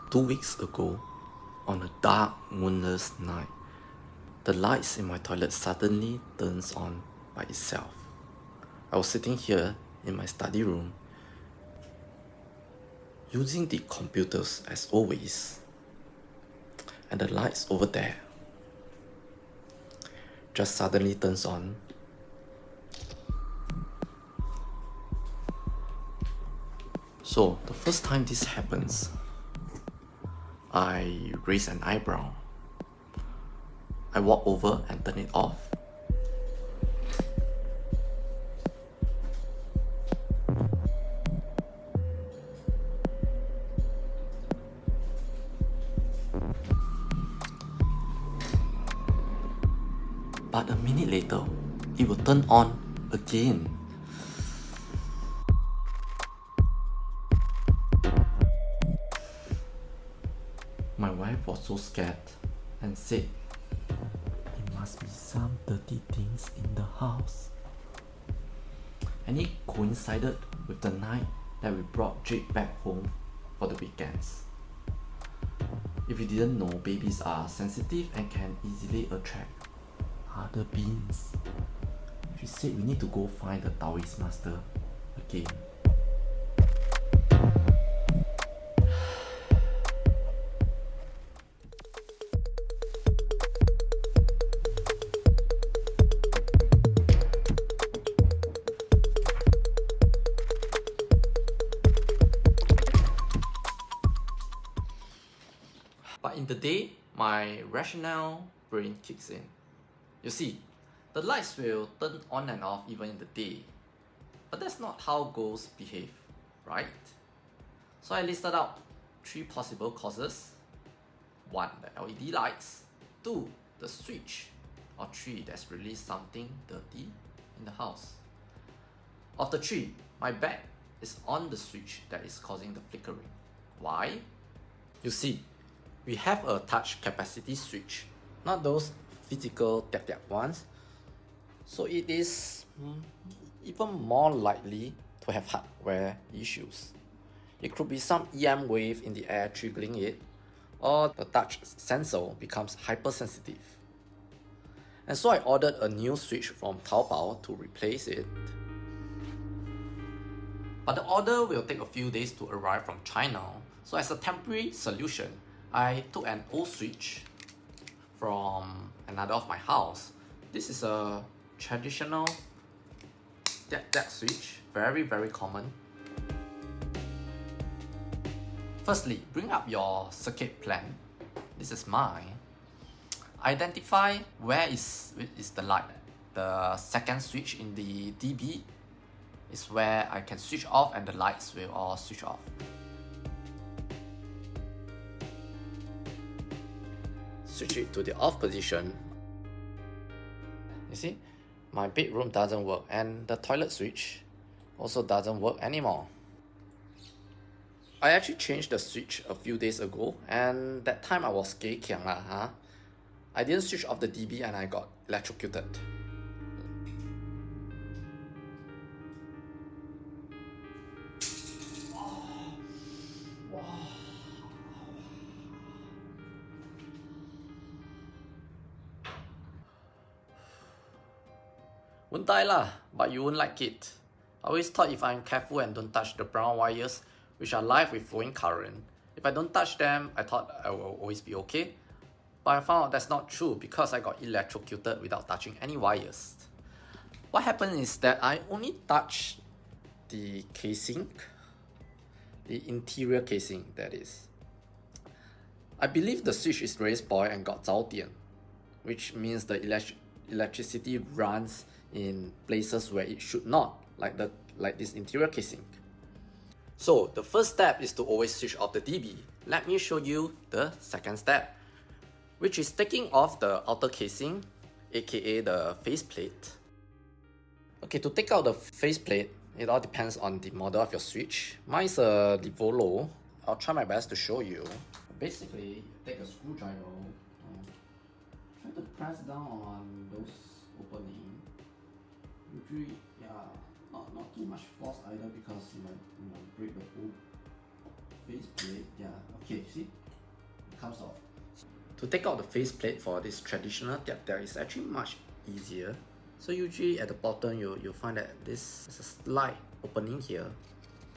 2 weeks ago, on a dark, moonless night, the lights in my toilet suddenly turns on by itself. I was sitting here in my study room, using the computers as always, and the lights over there just suddenly turns on. So the first time this happens, I raise an eyebrow. I walk over and turn it off. But a minute later, it will turn on again. My wife was so scared and said, "It must be some dirty things in the house." And it coincided with the night that we brought Jade back home for the weekends. If you didn't know, babies are sensitive and can easily attract other beings. She said we need to go find the Taoist master again. But in the day, my rationale brain kicks in. You see, the lights will turn on and off even in the day. But that's not how ghosts behave, right? So I listed out 3 possible causes. 1, the LED lights. 2, the switch. Or 3, there's really something dirty in the house. Of the 3, my bet is on the switch that is causing the flickering. Why? You see, we have a touch capacity switch, not those physical tap ones. So it is even more likely to have hardware issues. It could be some EM wave in the air triggering it, or the touch sensor becomes hypersensitive. And so I ordered a new switch from Taobao to replace it. But the order will take a few days to arrive from China, so as a temporary solution, I took an old switch from another of my house. This is a traditional tap switch, very common. Firstly, bring up your circuit plan. This is mine. Identify where is the light. The second switch in the DB is where I can switch off and the lights will all switch off. Switch it to the off position. You see, my bedroom doesn't work and the toilet switch also doesn't work anymore. I actually changed the switch a few days ago, and that time I was gay kiang lah. I didn't switch off the DB and I got electrocuted. Won't die lah, but you won't like it. I always thought if I'm careful and don't touch the brown wires, which are live with flowing current, if I don't touch them, I thought I will always be okay. But I found out that's not true because I got electrocuted without touching any wires. What happened is that I only touched the casing, the interior casing that is. I believe the switch is very spoiled and got 着电, which means the electricity runs in places where it should not, like this interior casing. So the first step is to always switch off the DB. Let me show you the second step, which is taking off the outer casing, aka the faceplate. Okay, to take out the faceplate, it all depends on the model of your switch. Mine is a Livolo. I'll try my best to show you. Basically, you take a screwdriver, try to press down on those openings. Usually, yeah, not too much force either because you might break the whole faceplate, yeah, okay, see, it comes off. To take out the faceplate for this traditional tiap-tiap is actually much easier. So usually at the bottom you'll find that this is a slight opening here.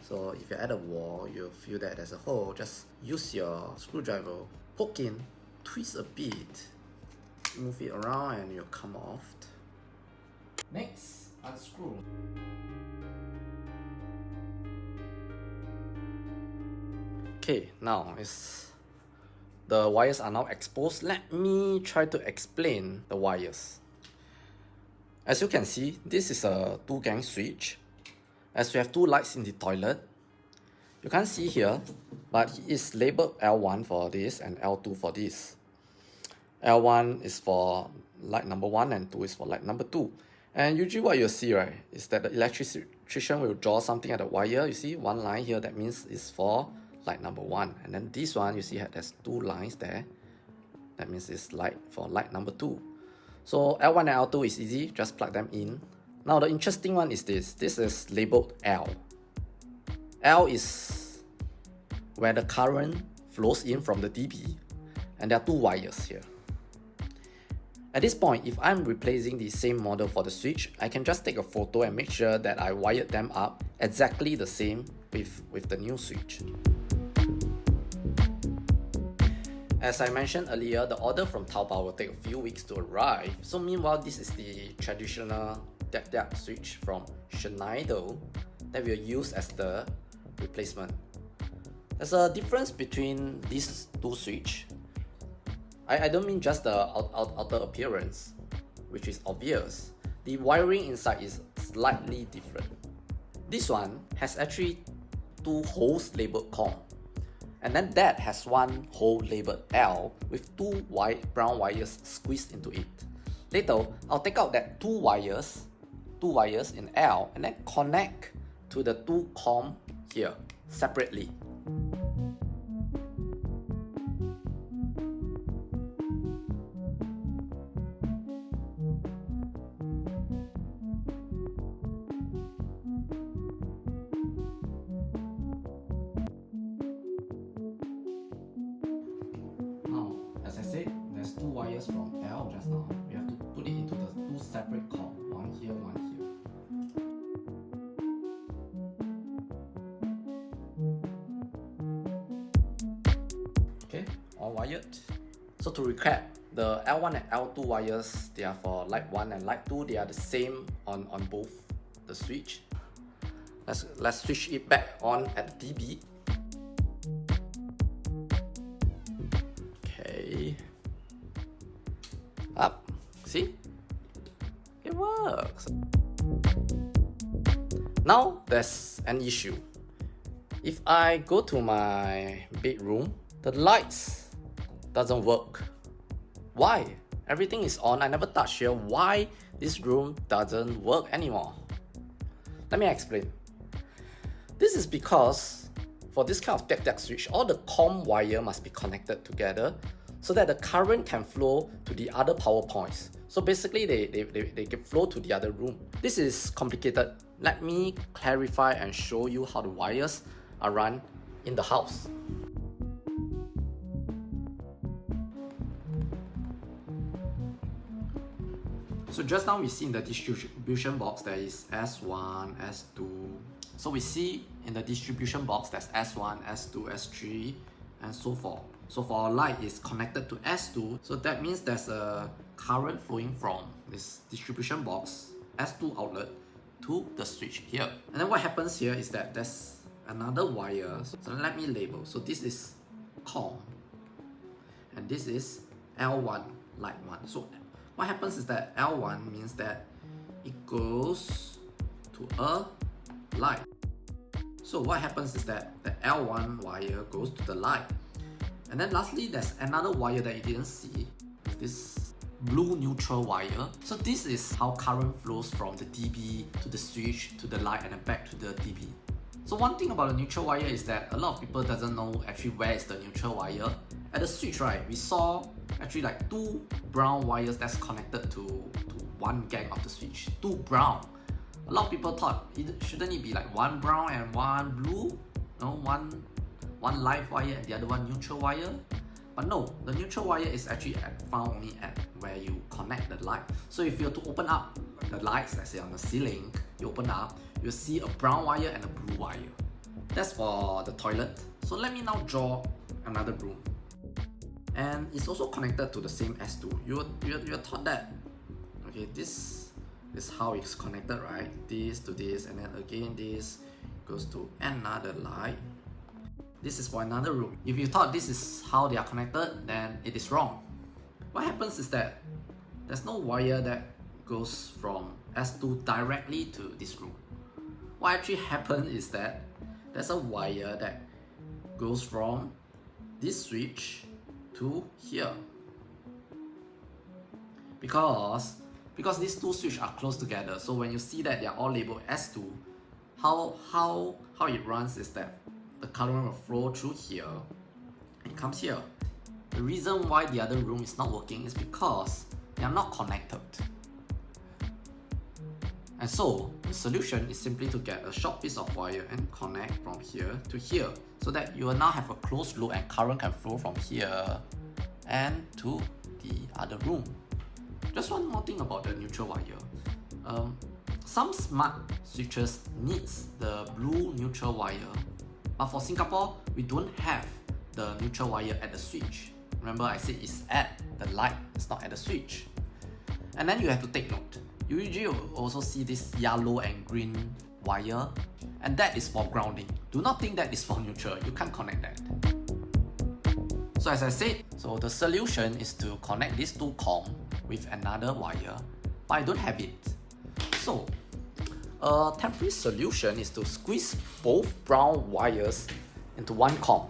So if you're at a wall, you'll feel that there's a hole. Just use your screwdriver, poke in, twist a bit, move it around and you'll come off. Next, unscrew. Okay, now the wires are now exposed. Let me try to explain the wires. As you can see, this is a 2-gang switch. As we have 2 lights in the toilet, you can't see here, but it's labeled L1 for this and L2 for this. L1 is for light number 1 and 2 is for light number 2. And usually what you'll see, right, is that the electrician will draw something at the wire. You see one line here, that means it's for light number 1. And then this one, you see there's 2 lines there. That means it's light for light number 2. So L1 and L2 is easy, just plug them in. Now the interesting one is this. This is labeled L. L is where the current flows in from the DB. And there are 2 wires here. At this point, if I'm replacing the same model for the switch, I can just take a photo and make sure that I wired them up exactly the same with the new switch. As I mentioned earlier, the order from Taobao will take a few weeks to arrive. So meanwhile, this is the traditional tiap-tiap switch from Schneider that we'll use as the replacement. There's a difference between these 2 switches. I don't mean just the outer appearance, which is obvious. The wiring inside is slightly different. This one has actually 2 holes labeled COM, and then that has 1 hole labeled L with 2 brown wires squeezed into it. Later, I'll take out that 2 wires in L and then connect to the 2 COM here separately. There's 2 wires from L just now. We have to put it into the 2 separate COM, one here, one here. Okay, all wired. So to recap, the L1 and L2 wires, they are for light 1 and light 2. They are the same on both the switch. Let's switch it back on at the DB. Okay. Up. See? It works. Now there's an issue. If I go to my bedroom, the lights doesn't work. Why? Everything is on. I never touch here. Why this room doesn't work anymore? Let me explain. This is because for this kind of tiap-tiap switch, all the COM wire must be connected together so that the current can flow to the other power points. So basically they can flow to the other room. This is complicated. Let me clarify and show you how the wires are run in the house. So just now we see in the distribution box there is S1, S2. So we see in the distribution box there's S1, S2, S3 and so forth. So for our light is connected to S2, so that means there's a current flowing from this distribution box S2 outlet to the switch here. And then what happens here is that there's another wire. So let me label. So this is COM and this is L1, light 1. So what happens is that L1 means that it goes to a light. So what happens is that the L1 wire goes to the light. And then lastly, there's another wire that you didn't see, this blue neutral wire. So this is how current flows from the DB to the switch to the light and then back to the DB. So one thing about the neutral wire is that a lot of people doesn't know actually where is the neutral wire. At the switch, right, we saw actually like 2 brown wires that's connected to 1 gang of the switch. 2 brown. A lot of people thought, shouldn't it be like 1 brown and 1 blue? No, one live wire and the other one neutral wire. But no, the neutral wire is actually found only at where you connect the light. So if you were to open up the lights, let's say on the ceiling, you open up, you'll see a brown wire and a blue wire. That's for the toilet. So let me now draw another room. And it's also connected to the same S2. You're taught that, okay, this is how it's connected, right? This to this, and then again this goes to another light. This is for another room. If you thought this is how they are connected, then it is wrong. What happens is that there's no wire that goes from S2 directly to this room. What actually happens is that there's a wire that goes from this switch to here. Because these two switches are close together, so when you see that they are all labeled S2, how it runs is that the current will flow through here and comes here. The reason why the other room is not working is because they are not connected. And so the solution is simply to get a short piece of wire and connect from here to here, so that you will now have a closed loop and current can flow from here and to the other room. Just one more thing about the neutral wire. Some smart switches needs the blue neutral wire, but for Singapore, we don't have the neutral wire at the switch. Remember I said it's at the light, it's not at the switch. And then you have to take note. You usually also see this yellow and green wire, and that is for grounding. Do not think that is for neutral, you can't connect that. So as I said, so the solution is to connect these two comms with another wire, but I don't have it. So a temporary solution is to squeeze both brown wires into one comm.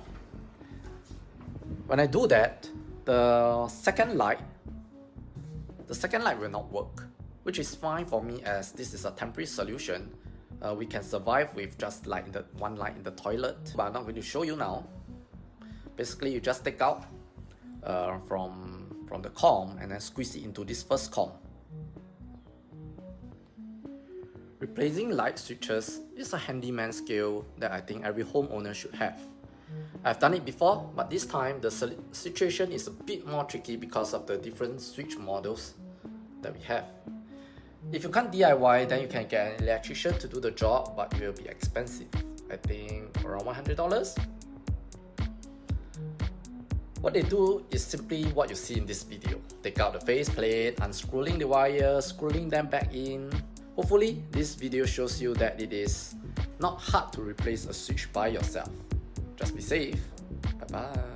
When I do that, the second light will not work, which is fine for me as this is a temporary solution. We can survive with just one light in the toilet, but I'm not going to show you now. Basically, you just take out from the comm and then squeeze it into this first comm. Replacing light switches is a handyman skill that I think every homeowner should have. I've done it before, but this time the situation is a bit more tricky because of the different switch models that we have. If you can't DIY, then you can get an electrician to do the job, but it will be expensive. I think around $100. What they do is simply what you see in this video. Take out the faceplate, unscrewing the wires, screwing them back in. Hopefully, this video shows you that it is not hard to replace a switch by yourself. Just be safe. Bye bye.